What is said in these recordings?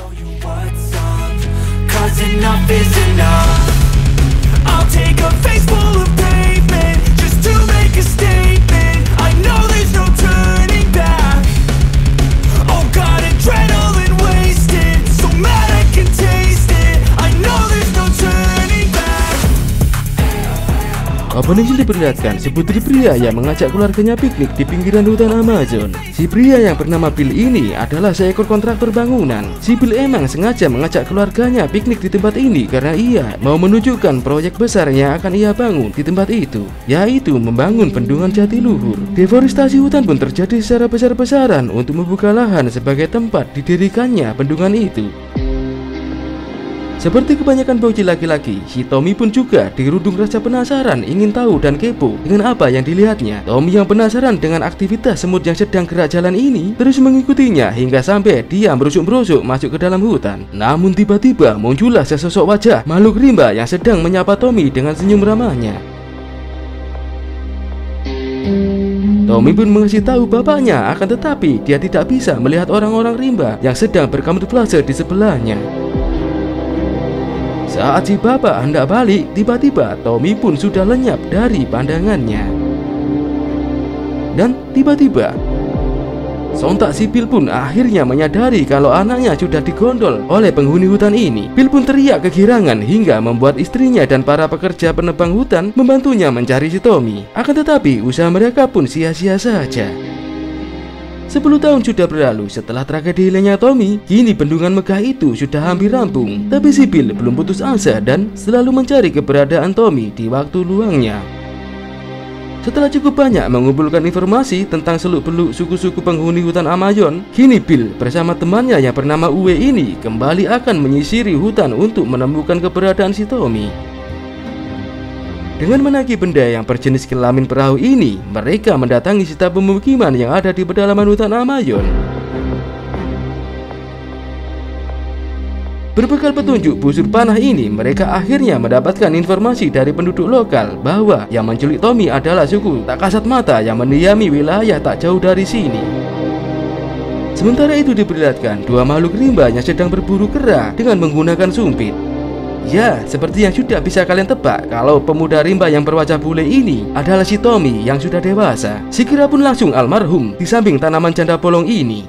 show you what's up, 'cause enough is enough. I'll take a face full of pavement just to make a statement. I know there's no turning back. Oh God, adrenaline wasted, so mad I can taste it. I know there's no turning back. Opening scene diperlihatkan si putri pria yang mengajak keluarganya piknik di pinggiran hutan Amazon. Si pria yang bernama Bill ini adalah seekor kontraktor bangunan. Si Bill emang sengaja mengajak keluarganya piknik di tempat ini karena ia mau menunjukkan proyek besar yang akan ia bangun di tempat itu, yaitu membangun bendungan jatiluhur. Deforestasi hutan pun terjadi secara besar-besaran untuk membuka lahan sebagai tempat didirikannya bendungan itu. Seperti kebanyakan bocil laki-laki, si Tommy pun juga dirundung rasa penasaran, ingin tahu dan kepo dengan apa yang dilihatnya. Tommy yang penasaran dengan aktivitas semut yang sedang gerak jalan ini terus mengikutinya hingga sampai dia merusuk-merusuk masuk ke dalam hutan. Namun tiba-tiba muncullah sesosok wajah makhluk rimba yang sedang menyapa Tommy dengan senyum ramahnya. Tommy pun mengasih tahu bapaknya, akan tetapi dia tidak bisa melihat orang-orang rimba yang sedang berkamuflase di sebelahnya. Saat si bapak hendak balik, tiba-tiba Tommy pun sudah lenyap dari pandangannya. Dan tiba-tiba sontak si Bill pun akhirnya menyadari kalau anaknya sudah digondol oleh penghuni hutan ini. Bill pun teriak kegirangan hingga membuat istrinya dan para pekerja penebang hutan membantunya mencari si Tommy. Akan tetapi usaha mereka pun sia-sia saja. 10 tahun sudah berlalu setelah tragedi hilangnya Tommy. Kini bendungan megah itu sudah hampir rampung. Tapi si Bill belum putus asa dan selalu mencari keberadaan Tommy di waktu luangnya. Setelah cukup banyak mengumpulkan informasi tentang seluk-beluk suku-suku penghuni hutan Amazon, kini Bill bersama temannya yang bernama Uwe ini kembali akan menyisiri hutan untuk menemukan keberadaan si Tommy. Dengan menaiki benda yang berjenis kelamin perahu ini, mereka mendatangi sisa pemukiman yang ada di pedalaman hutan Amazon. Berbekal petunjuk busur panah ini, mereka akhirnya mendapatkan informasi dari penduduk lokal bahwa yang menculik Tommy adalah suku tak kasat mata yang mendiami wilayah tak jauh dari sini. Sementara itu diperlihatkan dua makhluk rimba yang sedang berburu kera dengan menggunakan sumpit. Ya, seperti yang sudah bisa kalian tebak, kalau pemuda rimba yang berwajah bule ini adalah si Tommy yang sudah dewasa. Si kera pun langsung almarhum di samping tanaman janda bolong ini.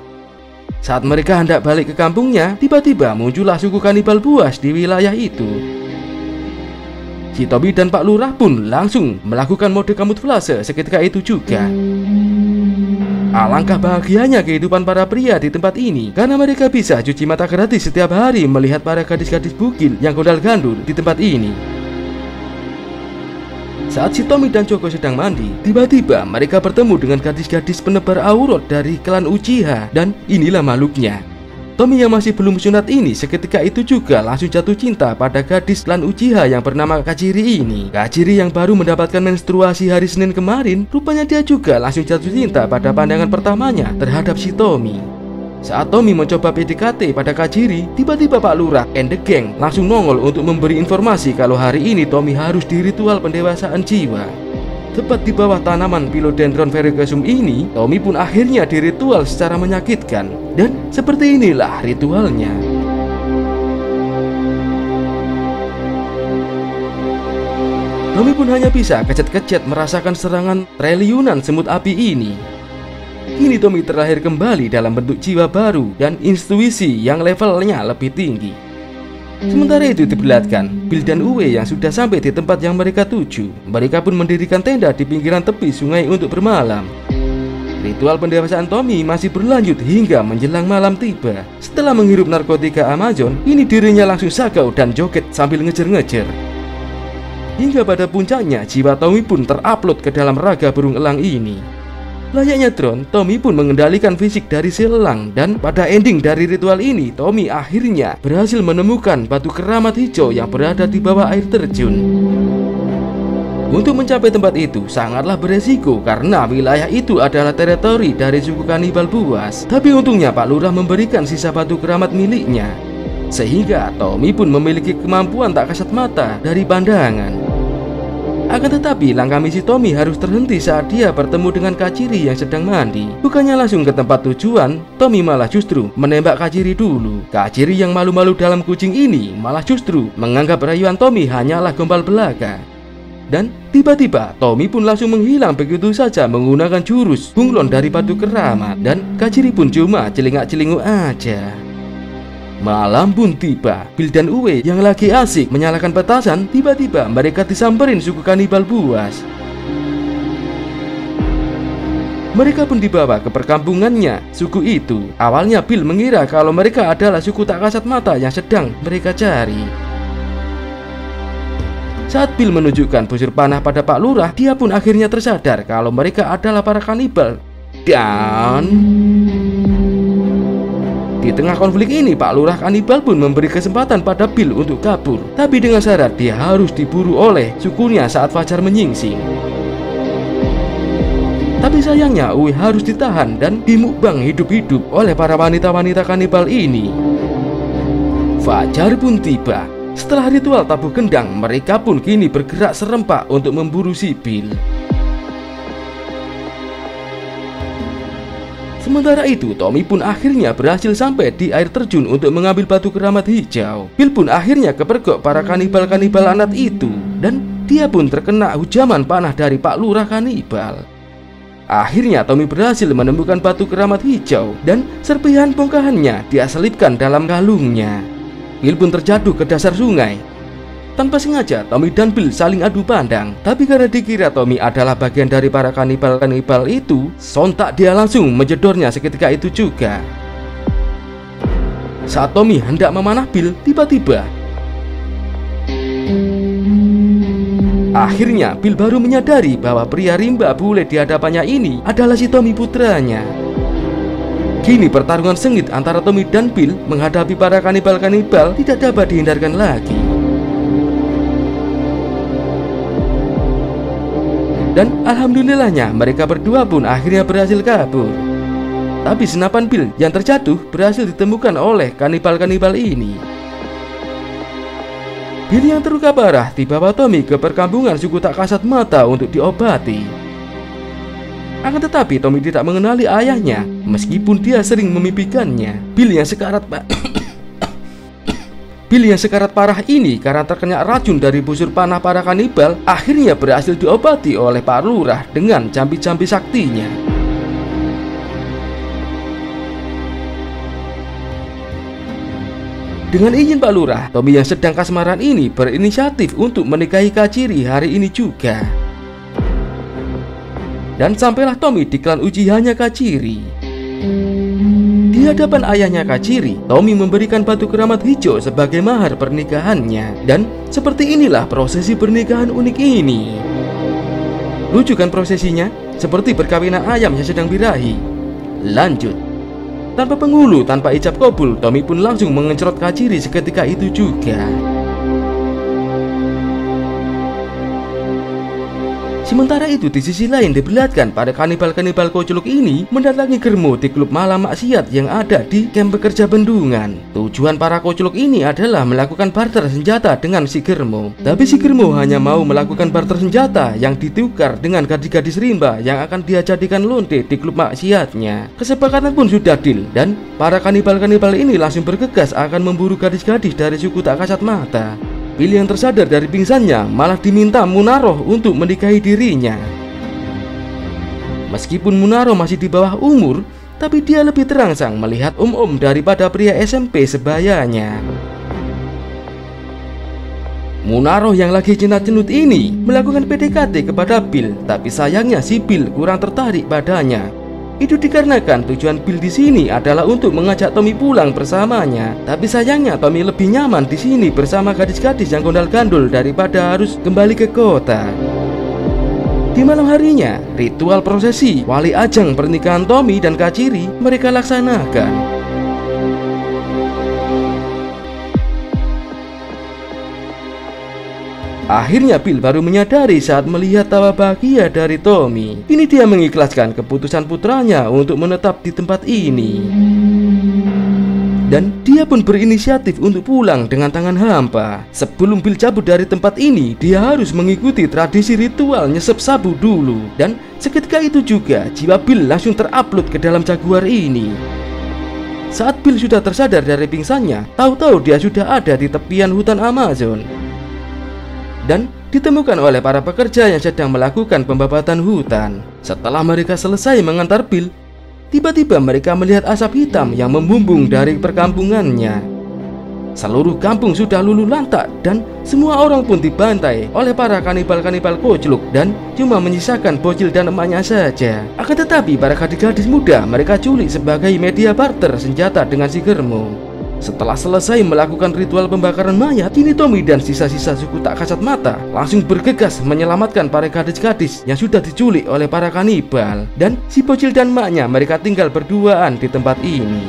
Saat mereka hendak balik ke kampungnya, tiba-tiba muncullah suku kanibal buas di wilayah itu. Si Tommy dan Pak Lurah pun langsung melakukan mode kamuflase seketika itu juga. Alangkah bahagianya kehidupan para pria di tempat ini karena mereka bisa cuci mata gratis setiap hari melihat para gadis-gadis bugil yang gondal gandul di tempat ini. Saat si Tommy dan Joko sedang mandi, tiba-tiba mereka bertemu dengan gadis-gadis penebar aurat dari klan Uchiha, dan inilah makhluknya. Tommy yang masih belum sunat ini seketika itu juga langsung jatuh cinta pada gadis klan Uchiha yang bernama Kajiri ini. Kajiri yang baru mendapatkan menstruasi hari Senin kemarin, rupanya dia juga langsung jatuh cinta pada pandangan pertamanya terhadap si Tommy. Saat Tommy mencoba PDKT pada Kajiri, tiba-tiba Pak Lurah and the gang langsung nongol untuk memberi informasi kalau hari ini Tommy harus di ritual pendewasaan jiwa. Tepat di bawah tanaman Philodendron verrucosum ini, Tommy pun akhirnya diritual secara menyakitkan. Dan seperti inilah ritualnya. Tommy pun hanya bisa kecet-kecet merasakan serangan triliunan semut api ini. Kini Tommy terlahir kembali dalam bentuk jiwa baru dan intuisi yang levelnya lebih tinggi. Sementara itu diperlihatkan Bill dan Uwe yang sudah sampai di tempat yang mereka tuju. Mereka pun mendirikan tenda di pinggiran tepi sungai untuk bermalam. Ritual pendewasaan Tommy masih berlanjut hingga menjelang malam tiba. Setelah menghirup narkotika Amazon, ini dirinya langsung sagau dan joget sambil ngejer-ngejer. Hingga pada puncaknya, jiwa Tommy pun terupload ke dalam raga burung elang ini. Layaknya drone, Tommy pun mengendalikan fisik dari si elang. Dan pada ending dari ritual ini, Tommy akhirnya berhasil menemukan batu keramat hijau yang berada di bawah air terjun. Untuk mencapai tempat itu sangatlah beresiko karena wilayah itu adalah teritori dari suku kanibal buas. Tapi untungnya Pak Lurah memberikan sisa batu keramat miliknya, sehingga Tommy pun memiliki kemampuan tak kasat mata dari pandangan. Akan tetapi langkah misi Tommy harus terhenti saat dia bertemu dengan Kachiri yang sedang mandi. Bukannya langsung ke tempat tujuan, Tommy malah justru menembak Kachiri dulu. Kachiri yang malu-malu dalam kucing ini malah justru menganggap rayuan Tommy hanyalah gombal belaka. Dan tiba-tiba Tommy pun langsung menghilang begitu saja menggunakan jurus bunglon dari batu keramat. Dan Kachiri pun cuma celingak-celinguk aja. Malam pun tiba. Bill dan Uwe yang lagi asik menyalakan petasan, tiba-tiba mereka disamperin suku kanibal buas. Mereka pun dibawa ke perkampungannya suku itu. Awalnya Bill mengira kalau mereka adalah suku tak kasat mata yang sedang mereka cari. Saat Bill menunjukkan busur panah pada Pak Lurah, dia pun akhirnya tersadar kalau mereka adalah para kanibal. Dan di tengah konflik ini, Pak Lurah kanibal pun memberi kesempatan pada Bill untuk kabur. Tapi dengan syarat dia harus diburu oleh sukunya saat fajar menyingsing. Tapi sayangnya Uwe harus ditahan dan dimukbang hidup-hidup oleh para wanita-wanita kanibal ini. Fajar pun tiba. Setelah ritual tabuh gendang, mereka pun kini bergerak serempak untuk memburu si Bill. Sementara itu, Tommy pun akhirnya berhasil sampai di air terjun untuk mengambil batu keramat hijau. Bill pun akhirnya kepergok para kanibal-kanibal anak itu, dan dia pun terkena hujaman panah dari Pak Lurah kanibal. Akhirnya Tommy berhasil menemukan batu keramat hijau, dan serpihan bongkahannya dia selipkan dalam kalungnya. Bill pun terjatuh ke dasar sungai. Tanpa sengaja, Tommy dan Bill saling adu pandang. Tapi karena dikira Tommy adalah bagian dari para kanibal-kanibal itu, sontak dia langsung menjedornya seketika itu juga. Saat Tommy hendak memanah Bill, tiba-tiba akhirnya Bill baru menyadari bahwa pria rimba bule di hadapannya ini adalah si Tommy putranya. Kini pertarungan sengit antara Tommy dan Bill menghadapi para kanibal-kanibal tidak dapat dihindarkan lagi. Dan alhamdulillahnya mereka berdua pun akhirnya berhasil kabur. Tapi senapan Bill yang terjatuh berhasil ditemukan oleh kanibal-kanibal ini. Bill yang terluka parah dibawa Tommy ke perkampungan suku tak kasat mata untuk diobati. Akan tetapi Tommy tidak mengenali ayahnya, meskipun dia sering memimpikannya. Bill yang sekarat parah ini karena terkena racun dari busur panah para kanibal, akhirnya berhasil diobati oleh Pak Lurah dengan jambi-jambi saktinya. Dengan izin Pak Lurah, Tommy yang sedang kasmaran ini berinisiatif untuk menikahi Kachiri hari ini juga. Dan sampailah Tommy di klan Uchihanya Kachiri. Di hadapan ayahnya Kachiri, Tommy memberikan batu keramat hijau sebagai mahar pernikahannya. Dan seperti inilah prosesi pernikahan unik ini. Lucu kan prosesinya? Seperti perkawinan ayam yang sedang birahi. Lanjut. Tanpa penghulu, tanpa ijab kabul, Tommy pun langsung mengencerot Kachiri seketika itu juga. Sementara itu di sisi lain diperlihatkan pada kanibal-kanibal koculuk ini mendatangi Germo di klub malam maksiat yang ada di kamp pekerja bendungan. Tujuan para koculuk ini adalah melakukan barter senjata dengan si Germo. Tapi si Germo hanya mau melakukan barter senjata yang ditukar dengan gadis-gadis rimba yang akan dia jadikan lonte di klub maksiatnya. Kesepakatan pun sudah deal dan para kanibal-kanibal ini langsung bergegas akan memburu gadis-gadis dari suku tak kasat mata. Bill yang tersadar dari pingsannya malah diminta Munaroh untuk menikahi dirinya. Meskipun Munaroh masih di bawah umur, tapi dia lebih terangsang melihat om-om daripada pria SMP sebayanya. Munaroh yang lagi cenut-cenut ini melakukan PDKT kepada Bill, tapi sayangnya si Bill kurang tertarik padanya. Itu dikarenakan tujuan Bill di sini adalah untuk mengajak Tommy pulang bersamanya. Tapi sayangnya Tommy lebih nyaman di sini bersama gadis-gadis yang gondal-gandul daripada harus kembali ke kota. Di malam harinya, ritual prosesi wali ajang pernikahan Tommy dan Kachiri mereka laksanakan. Akhirnya Bill baru menyadari saat melihat tawa bahagia dari Tommy. Kini dia mengikhlaskan keputusan putranya untuk menetap di tempat ini. Dan dia pun berinisiatif untuk pulang dengan tangan hampa. Sebelum Bill cabut dari tempat ini, dia harus mengikuti tradisi ritual nyesep sabu dulu. Dan seketika itu juga jiwa Bill langsung terupload ke dalam Jaguar ini. Saat Bill sudah tersadar dari pingsannya, tahu-tahu dia sudah ada di tepian hutan Amazon dan ditemukan oleh para pekerja yang sedang melakukan pembabatan hutan. Setelah mereka selesai mengantar Bill, tiba-tiba mereka melihat asap hitam yang membumbung dari perkampungannya. Seluruh kampung sudah luluh lantak dan semua orang pun dibantai oleh para kanibal-kanibal kocluk dan cuma menyisakan bocil dan emaknya saja. Akan tetapi para gadis-gadis muda mereka culik sebagai media barter senjata dengan si Germo. Setelah selesai melakukan ritual pembakaran mayat, kini Tommy dan sisa-sisa suku tak kasat mata langsung bergegas menyelamatkan para gadis-gadis yang sudah diculik oleh para kanibal. Dan si bocil dan emaknya mereka tinggal berduaan di tempat ini.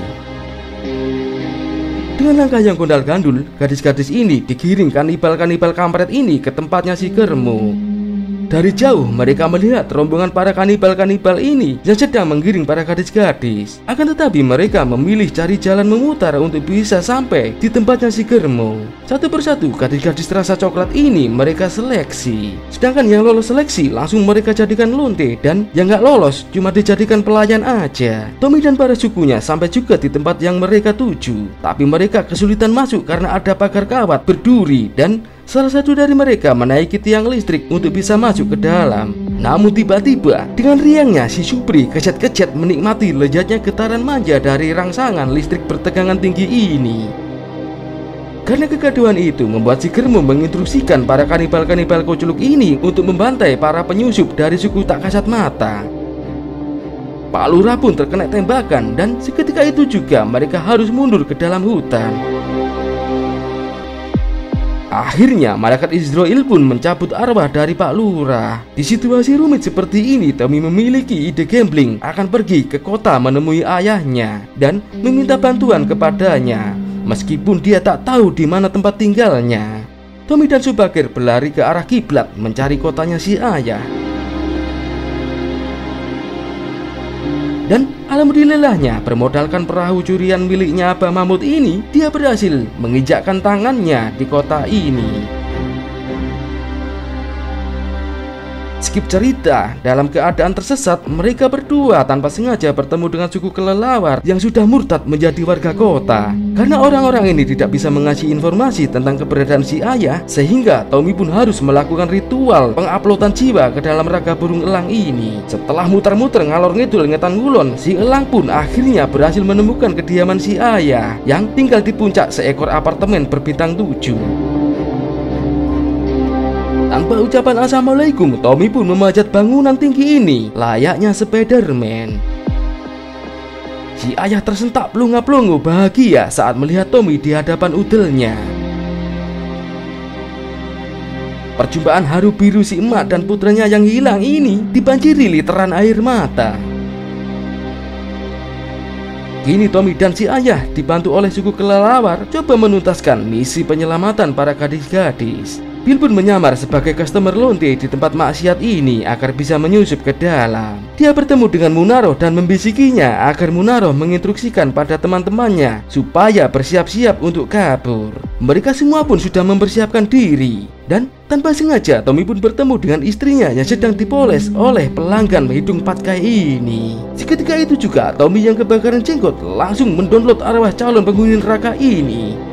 Dengan langkah yang gondal-gandul, gadis-gadis ini digiring kanibal-kanibal kampret ini ke tempatnya si Germo. Dari jauh mereka melihat rombongan para kanibal-kanibal ini yang sedang menggiring para gadis-gadis. Akan tetapi mereka memilih cari jalan memutar untuk bisa sampai di tempatnya si Germo. Satu persatu gadis-gadis rasa coklat ini mereka seleksi. Sedangkan yang lolos seleksi langsung mereka jadikan lonte, dan yang gak lolos cuma dijadikan pelayan aja. Tommy dan para sukunya sampai juga di tempat yang mereka tuju. Tapi mereka kesulitan masuk karena ada pagar kawat berduri dan salah satu dari mereka menaiki tiang listrik untuk bisa masuk ke dalam. Namun tiba-tiba dengan riangnya si Supri kejet-kejet menikmati lezatnya getaran manja dari rangsangan listrik bertegangan tinggi ini. Karena kegaduhan itu membuat si Germo menginstruksikan para kanibal-kanibal kocluk ini untuk membantai para penyusup dari suku tak kasat mata. Pak Lurah pun terkena tembakan dan seketika itu juga mereka harus mundur ke dalam hutan. Akhirnya malaikat Israel pun mencabut arwah dari Pak Lurah. Di situasi rumit seperti ini, Tommy memiliki ide gambling akan pergi ke kota menemui ayahnya dan meminta bantuan kepadanya, meskipun dia tak tahu di mana tempat tinggalnya. Tommy dan Subakir berlari ke arah kiblat mencari kotanya si ayah. Dan alhamdulillahnya bermodalkan perahu curian miliknya Abah Mahmud ini, dia berhasil menginjakkan tangannya di kota ini. Skip cerita, dalam keadaan tersesat mereka berdua tanpa sengaja bertemu dengan suku kelelawar yang sudah murtad menjadi warga kota. Karena orang-orang ini tidak bisa mengasih informasi tentang keberadaan si ayah, sehingga Tommy pun harus melakukan ritual penguploadan jiwa ke dalam raga burung elang ini. Setelah muter-muter ngalor ngidul ngetan ngulon, si elang pun akhirnya berhasil menemukan kediaman si ayah yang tinggal di puncak seekor apartemen berbintang 7. Tanpa ucapan assalamualaikum, Tommy pun memanjat bangunan tinggi ini layaknya Spiderman. Si ayah tersentak pelunga-pelungu bahagia saat melihat Tommy di hadapan udelnya. Perjumpaan haru biru si emak dan putranya yang hilang ini dibanjiri literan air mata. Kini Tommy dan si ayah dibantu oleh suku kelelawar coba menuntaskan misi penyelamatan para gadis-gadis. Bill pun menyamar sebagai customer lonte di tempat maksiat ini agar bisa menyusup ke dalam. Dia bertemu dengan Munaro dan membisikinya agar Munaro menginstruksikan pada teman-temannya supaya bersiap-siap untuk kabur. Mereka semua pun sudah mempersiapkan diri. Dan tanpa sengaja Tommy pun bertemu dengan istrinya yang sedang dipoles oleh pelanggan hidung patkai ini. Seketika itu juga Tommy yang kebakaran jenggot langsung mendownload arwah calon penghuni neraka ini.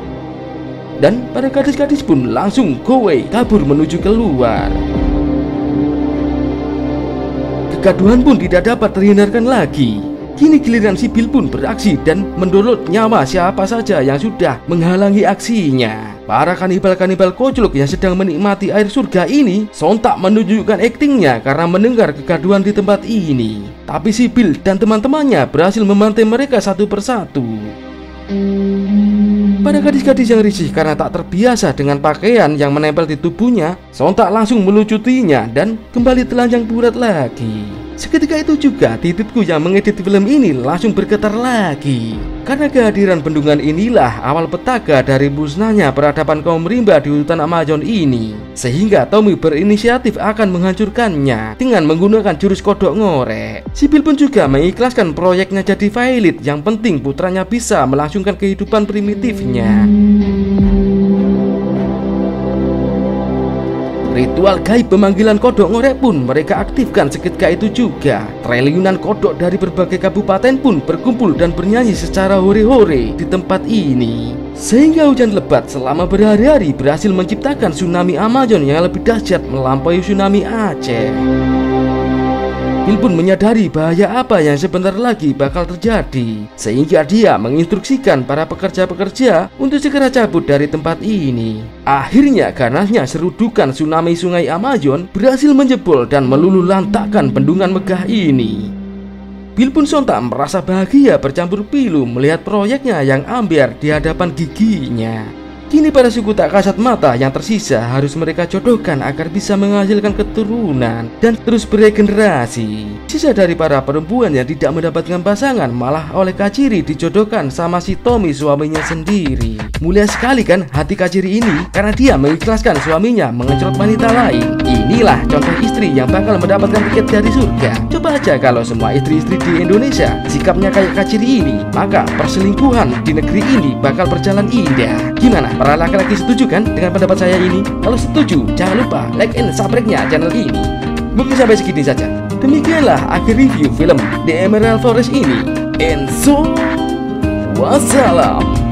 Dan para gadis-gadis pun langsung go away, kabur menuju keluar. Kegaduhan pun tidak dapat terhindarkan lagi. Kini giliran si Bill pun beraksi dan mendownload nyawa siapa saja yang sudah menghalangi aksinya. Para kanibal-kanibal kocluk yang sedang menikmati air surga ini sontak menunjukkan aktingnya karena mendengar kegaduhan di tempat ini. Tapi si Bill dan teman-temannya berhasil memantai mereka satu persatu. Pada gadis-gadis yang risih karena tak terbiasa dengan pakaian yang menempel di tubuhnya, sontak langsung melucutinya dan kembali telanjang bulat lagi. Seketika itu juga titikku yang mengedit film ini langsung bergetar lagi. Karena kehadiran bendungan inilah awal petaka dari musnahnya peradaban kaum rimba di hutan Amazon ini. Sehingga Tommy berinisiatif akan menghancurkannya dengan menggunakan jurus kodok ngorek. Si Bill pun juga mengikhlaskan proyeknya jadi valid, yang penting putranya bisa melangsungkan kehidupan primitifnya. Ritual gaib pemanggilan kodok ngorek pun mereka aktifkan seketika itu juga. Triliunan kodok dari berbagai kabupaten pun berkumpul dan bernyanyi secara hore-hore di tempat ini. Sehingga hujan lebat selama berhari-hari berhasil menciptakan tsunami Amazon yang lebih dahsyat melampaui tsunami Aceh. Bill pun menyadari bahaya apa yang sebentar lagi bakal terjadi, sehingga dia menginstruksikan para pekerja-pekerja untuk segera cabut dari tempat ini. Akhirnya ganasnya serudukan tsunami sungai Amazon berhasil menjebol dan meluluhlantakkan bendungan megah ini. Bill pun sontak merasa bahagia bercampur pilu melihat proyeknya yang ambiar di hadapan giginya. Kini para suku tak kasat mata yang tersisa harus mereka jodohkan agar bisa menghasilkan keturunan dan terus beregenerasi. Sisa dari para perempuan yang tidak mendapatkan pasangan malah oleh Kachiri dijodohkan sama si Tommy suaminya sendiri. Mulia sekali kan hati Kachiri ini karena dia mengikhlaskan suaminya mengecerot wanita lain. Inilah contoh istri yang bakal mendapatkan tiket dari surga. Coba aja kalau semua istri-istri di Indonesia sikapnya kayak Kachiri ini, maka perselingkuhan di negeri ini bakal berjalan indah. Gimana? Para laki-laki setuju kan dengan pendapat saya ini? Kalau setuju, jangan lupa like and subscribe-nya channel ini. Mungkin sampai segini saja. Demikianlah akhir review film The Emerald Forest ini. And so, wassalam.